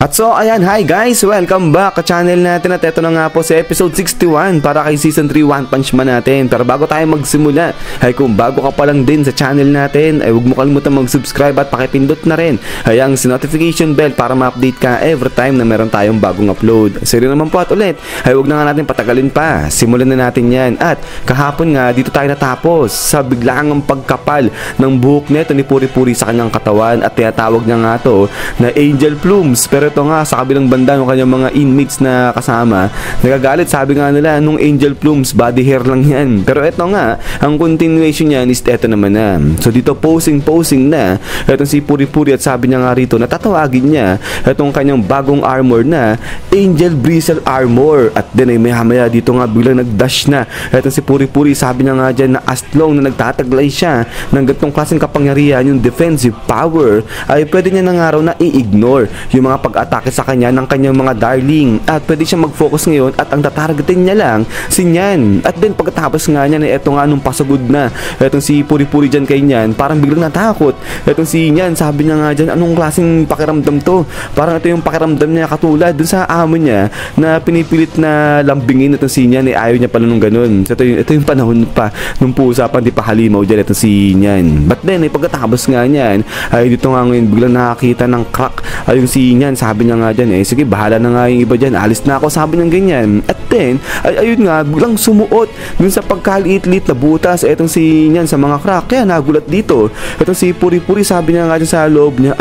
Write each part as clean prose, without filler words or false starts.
At so ayan, hi guys! Welcome back sa channel natin at ito na nga po sa episode 61 para kay Season 3 One Punch Man natin. Pero bago tayo magsimula, ay kung bago ka pa lang din sa channel natin, ay huwag mo kalimutan mag-subscribe at pakipindot na rin ay ang notification bell para ma-update ka every time na meron tayong bagong upload. Seryo naman po at ulit, ay huwag na nga natin patagalin pa. Simulan na natin yan. At kahapon nga, dito tayo natapos sa biglaang pagkapal ng buhok neto ni Puri-Puri sa kanyang katawan at tinatawag niya nga to na Angel Plumes. Pero ito nga sa kabilang banda ng kanyang mga inmates na kasama nagagalit, sabi nga nila nung Angel Plumes body hair lang yan. Pero ito nga ang continuation niyan is eto naman na. So dito posing na etong si Puri-Puri at sabi niya nga rito natatawagin niya etong kanyang bagong armor na Angel Bristle Armor. At din ay maya dito nga biglang nagdash na etong si Puri-Puri, sabi niya nga dyan na as long na nagtataglay siya ng ganitong klaseng kapangyarihan, yung defensive power, ay pwede niya na nga raw na i-ignore yung mga pag-atake sa kanya ng kanyang mga darling at pwede siya mag-focus ngayon at ang tatargetin niya lang si Nyan. At then pagkatapos nga niya na eto nga nung pasagod na etong si Puri-Puri dyan kay Nyan, parang biglang natakot etong si Nyan, sabi niya nga dyan anong klaseng pakiramdam to, parang ito yung pakiramdam niya katulad dun sa amo niya na pinipilit na lambingin etong si Nyan, ayaw niya pala nung ganun. So ito yung panahon pa nung pusa pa hindi pa halimaw dyan etong si Nyan. But then pagkatapos nga Nyan ay dito nga ngayon biglang nakakita ng crack ay yung si Nyan, sabi niya nga dyan sige bahala na nga yung iba dyan, alis na ako, sabi niya ganyan. At then ay ayun nga biglang sumuot dun sa pagkaliit-liit na butas etong si Nyan sa mga crack, kaya nagulat dito etong si Puri-Puri, sabi niya nga dyan sa loob niya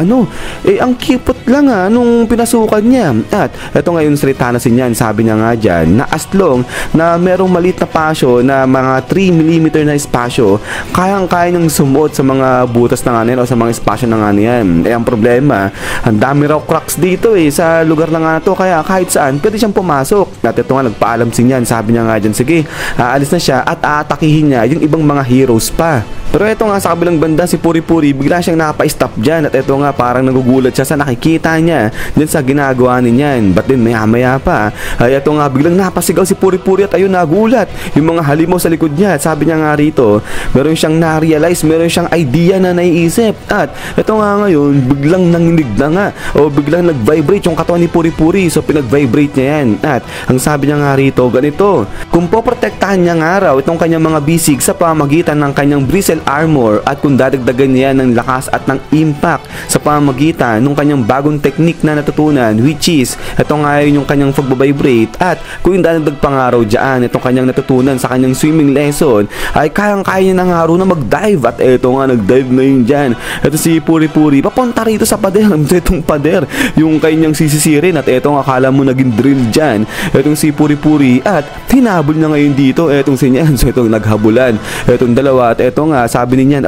ang kipot lang nung pinasukan niya. At eto ngayon salita na si Nyan, sabi niya nga dyan na as long na merong maliit na pasyo na mga 3mm na espasyo, kayang-kaya niyang sumuot sa mga butas na nga o sa mga espasyo na nga niyan. Ang problema, ang dami raw cracks dito sa lugar na nga to, kaya kahit saan pwede siyang pumasok. At ito nga nagpaalam si Nyan, sabi niya nga dyan sige aalis na siya at aatakihin niya yung ibang mga heroes pa. Pero eto nga sa kabilang banda si Puri-Puri bigla siyang nakapa-stop dyan at eto nga parang nagugulat siya sa nakikita niya dyan sa ginagawa ni Nyan. But then maya pa ay eto nga biglang napasigaw si Puri-Puri at ayun nagulat yung mga halimaw sa likod niya. At sabi niya nga rito meron siyang na-realize, meron siyang idea na naiisip. At eto nga ngayon biglang nanginig na nga o biglang nag-vibrate yung katawan ni Puri-Puri. So pinag-vibrate niya yan. At ang sabi niya nga rito ganito, kung poprotektahan niya nga raw itong kanyang mga bisig sa pamagitan ng kanyang Bristle Armor at kung dadagdagan niya ng lakas at ng impact sa pamagitan ng kanyang bagong technique na natutunan, which is ito nga yung kanyang pagbabibrate, at kung yung dadagdag pangaraw dyan itong kanyang natutunan sa kanyang swimming lesson, ay kayang-kaya niya na nga raw na mag-dive. At ito nga nag-dive na yun dyan. Ito si Puri-Puri papunta rito sa pader. Itong pader yung kanyang sisisirin at ito nga akala mo naging drill dyan itong si Puri-Puri at hinabol na ngayon dito etong si Nyan. So itong naghabulan etong dalawa at ito nga sabi ni Nyan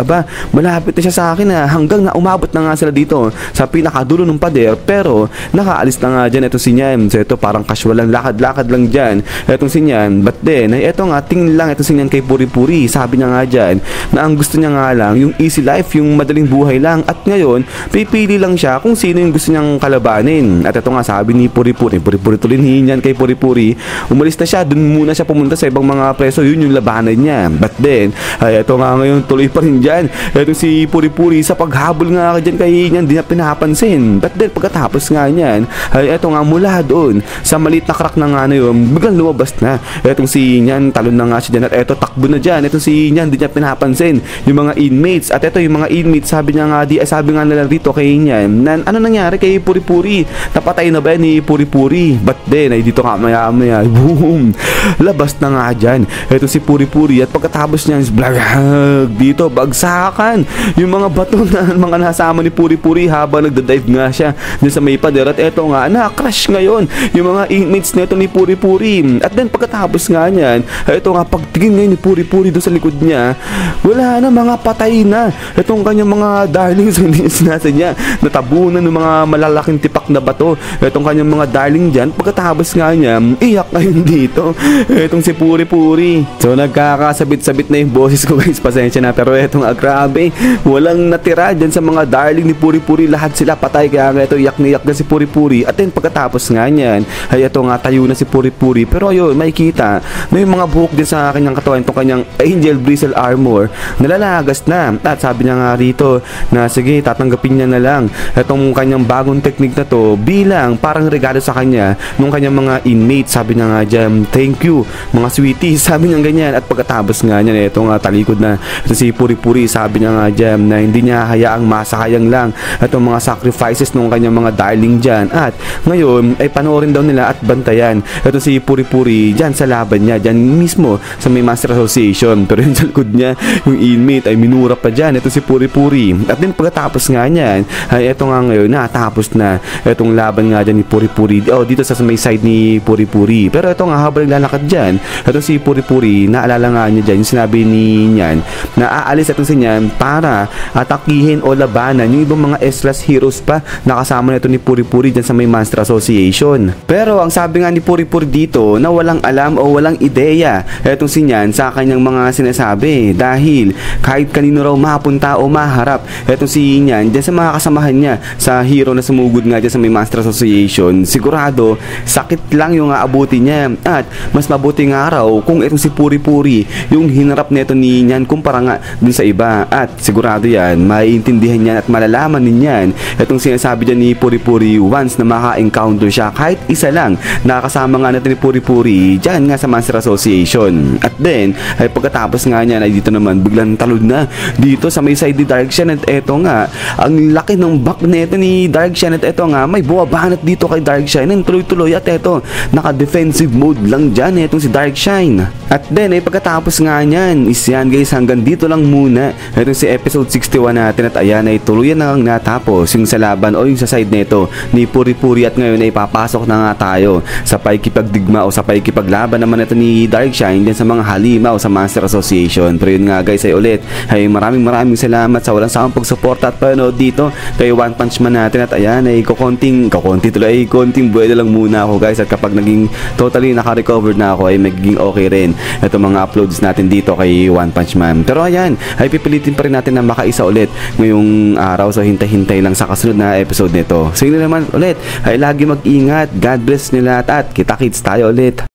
malapit na siya sa akin hanggang na umabot na nga sila dito sa pinakadulo ng pader, pero nakaalis na nga dyan etong si Nyan. So ito parang casual lang, lakad-lakad lang dyan etong si Nyan. But then ay ito nga tingin lang etong si Nyan kay Puri-Puri, sabi niya nga dyan na ang gusto niya nga lang yung easy life, yung madaling buhay lang, at ngayon pipili lang siya kung sino yung gusto niyang kalabanin. At ito nga sabi ni Puri-Puri tuloy ni Nyan kay Puri-Puri, umalis na siya, dun muna siya pumunta sa ibang mga preso, yun yung labanan niya. But then ay ito nga ngayon tuloy pa rin dyan ito si Puri-Puri sa paghabol nga dyan kay Nyan, di na pinapansin. But then pagkatapos nga niyan ay ito nga mula doon sa maliit na crack na nga na yun biglang lumabas na etong si Nyan, talon na nga siya dyan at ito takbo na dyan ito si Nyan, di niya pinapansin yung mga inmates. At ito yung mga inmates, sabi niya nga sabi nga nila rito kay Nyan na ano nangyari kay Puri-Puri, napatay na ba ni Puri-Puri? But then ay dito nga maya boom, labas na nga dyan ito si Puri-Puri at pagkatapos niyan dito bagsakan yung mga bato na mga nasama ni Puri-Puri habang nagda-dive nga siya dyan sa may pader. At eto nga na-crash ngayon yung mga inmates nito ni Puri-Puri. At then pagkatapos nga niyan eto nga pagtingin ngayon ni Puri-Puri doon sa likod niya, wala na, mga patay na itong kanyang mga darlings hindi nasa niya, natabunan ng mga malalaking tipak na bato itong kanyang mga darling dyan. Pagkatapos nga niya iyak ngayon dito. Etong si Puri-Puri. So nagkakasabit-sabit na yung boses ko guys, pasensya na. Pero etong grabe, walang natira dyan sa mga darling ni Puri-Puri. Lahat sila patay, kaya nga ito yak na yak na si Puri-Puri. At then pagkatapos nga niyan, ay ito nga tayo na si Puri-Puri. Pero ayun, makikita may mga buhok din sa kanyang katawan, itong kanyang Angel Bristle Armor, nalalagas na. At sabi niya nga rito na sige, tatanggapin niya na lang itong kanyang bagong technique na to bilang parang regalo sa kanya nung kanyang mga inmates. Sabi niya nga dyan, thank you mga sweeties, sabi niya ganyan. At pagkatapos nga niya, ito nga talikod na ito si Puri-Puri, sabi niya nga dyan na hindi niya hayaang masakayang lang itong mga sacrifices nung kanyang mga darling dyan. At ngayon ay panoorin daw nila at bantayan ito si Puri-Puri dyan sa laban niya, dyan mismo sa may Master Association. Pero yung sa likod niya, yung inmate ay minura pa dyan ito si Puri-Puri. At din pagkatapos nga niyan, ay ito nga ngayon natapos na itong laban nga dyan ni Puri-Puri dito sa may side ni Puri-Puri. Pero ito nga habang naglalakad dyan, ito si Puri-Puri, naalala nga niya dyan yung sinabi ni Nyan na aalis itong si Nyan para atakihin o labanan yung ibang mga S-class heroes pa na kasama na ito ni Puri-Puri dyan sa may Master Association. Pero ang sabi nga ni Puri-Puri dito na walang alam o walang ideya itong si Nyan sa kanyang mga sinasabi, dahil kahit kanino raw mapunta o maharap itong si Nyan dyan sa mga kasamahan niya sa hero na sumugod nga dyan sa may Master Association, sigurado sakit lang yung aabuti niya. At mas mabuti nga raw kung itong si Puri-Puri yung hinarap nito ni Nyan kumpara nga dun sa iba. At sigurado yan, maiintindihan niyan at malalaman din yan itong sinasabi dyan ni Puri-Puri once na maka-encounter siya kahit isa lang nakakasama nga natin ni Puri-Puri dyan nga sa Master Association. At then ay pagkatapos nga niyan ay dito naman biglang talod na dito sa may side ni Darkshan. At eto nga, ang laki ng back neto ni Darkshan. At eto nga, may buwabanat dito kay Darkshan and tuloy-tuloy. At eto, naka-defensive mode lang dyan etong si Darkshan. At then ay pagkatapos nga niyan is yan guys, hanggang dito lang muna etong si episode 61 natin. At ayan ay tuluyan na ang natapos yung sa laban o yung sa side neto ni Puri-Puri. At ngayon ay papasok na nga tayo sa paikipagdigma o sa paikipaglaban naman ito ni Darkshan din sa mga halimaw sa Master Association. Pero yun nga guys ay ulit ay maraming salamat sa walang sawang pagsuporta at panood dito kay One Punch Man natin. At ayan ay konting buwede lang muna ako guys. At kapag naging totally naka-recover na ako ay magiging okay rin ito mga uploads natin dito kay One Punch Man. Pero ayan ay pipilitin pa rin natin na makaisa ulit ngayong araw. So hintay-hintay lang sa kasunod na episode nito. So yun naman ulit ay lagi mag-ingat. God bless nila at kita-kits tayo ulit.